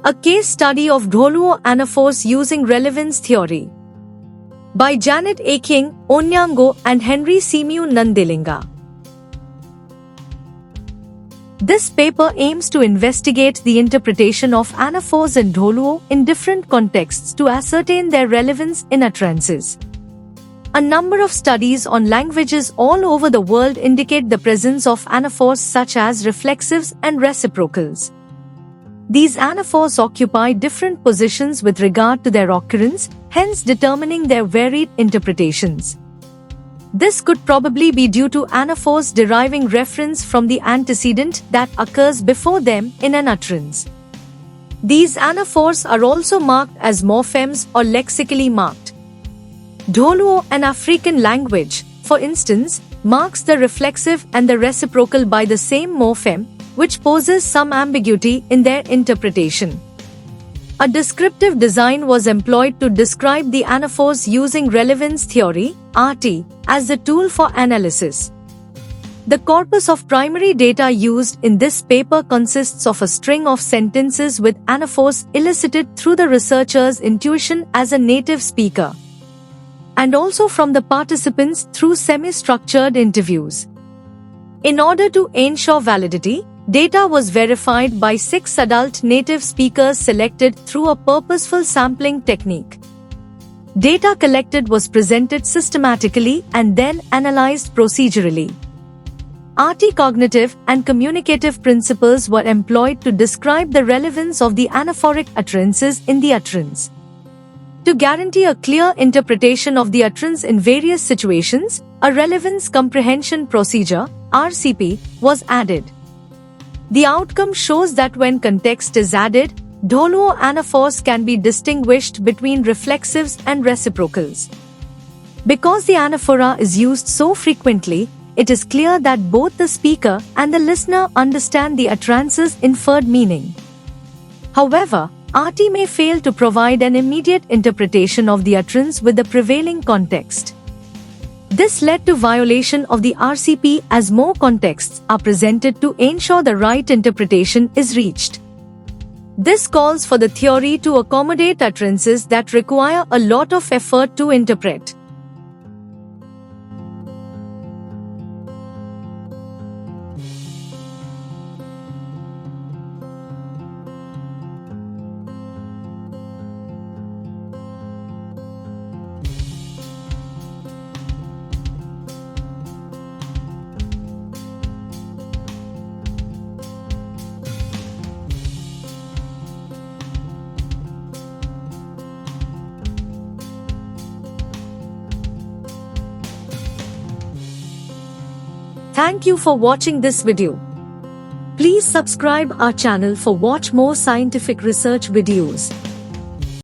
A case study of Dholuo anaphors using relevance theory. By Janet A. King, Onyango, and Henry Simiu Nandelinga. This paper aims to investigate the interpretation of anaphors in Dholuo in different contexts to ascertain their relevance in utterances. A number of studies on languages all over the world indicate the presence of anaphors such as reflexives and reciprocals. These anaphors occupy different positions with regard to their occurrence, hence determining their varied interpretations. This could probably be due to anaphors deriving reference from the antecedent that occurs before them in an utterance. These anaphors are also marked as morphemes or lexically marked. Dholuo, an African language, for instance, marks the reflexive and the reciprocal by the same morpheme, which poses some ambiguity in their interpretation. A descriptive design was employed to describe the anaphors using relevance theory, RT, as the tool for analysis. The corpus of primary data used in this paper consists of a string of sentences with anaphors elicited through the researcher's intuition as a native speaker, and also from the participants through semi-structured interviews. In order to ensure validity, data was verified by 6 adult native speakers selected through a purposeful sampling technique. Data collected was presented systematically and then analyzed procedurally. RT cognitive and communicative principles were employed to describe the relevance of the anaphoric utterances in the utterance. To guarantee a clear interpretation of the utterance in various situations, a relevance comprehension procedure, RCP, was added. The outcome shows that when context is added, Dholuo anaphors can be distinguished between reflexives and reciprocals. Because the anaphora is used so frequently, it is clear that both the speaker and the listener understand the utterance's inferred meaning. However, RT may fail to provide an immediate interpretation of the utterance with the prevailing context. This led to violation of the RCP as more contexts are presented to ensure the right interpretation is reached. This calls for the theory to accommodate utterances that require a lot of effort to interpret. Thank you for watching this video. Please subscribe our channel for watch more scientific research videos.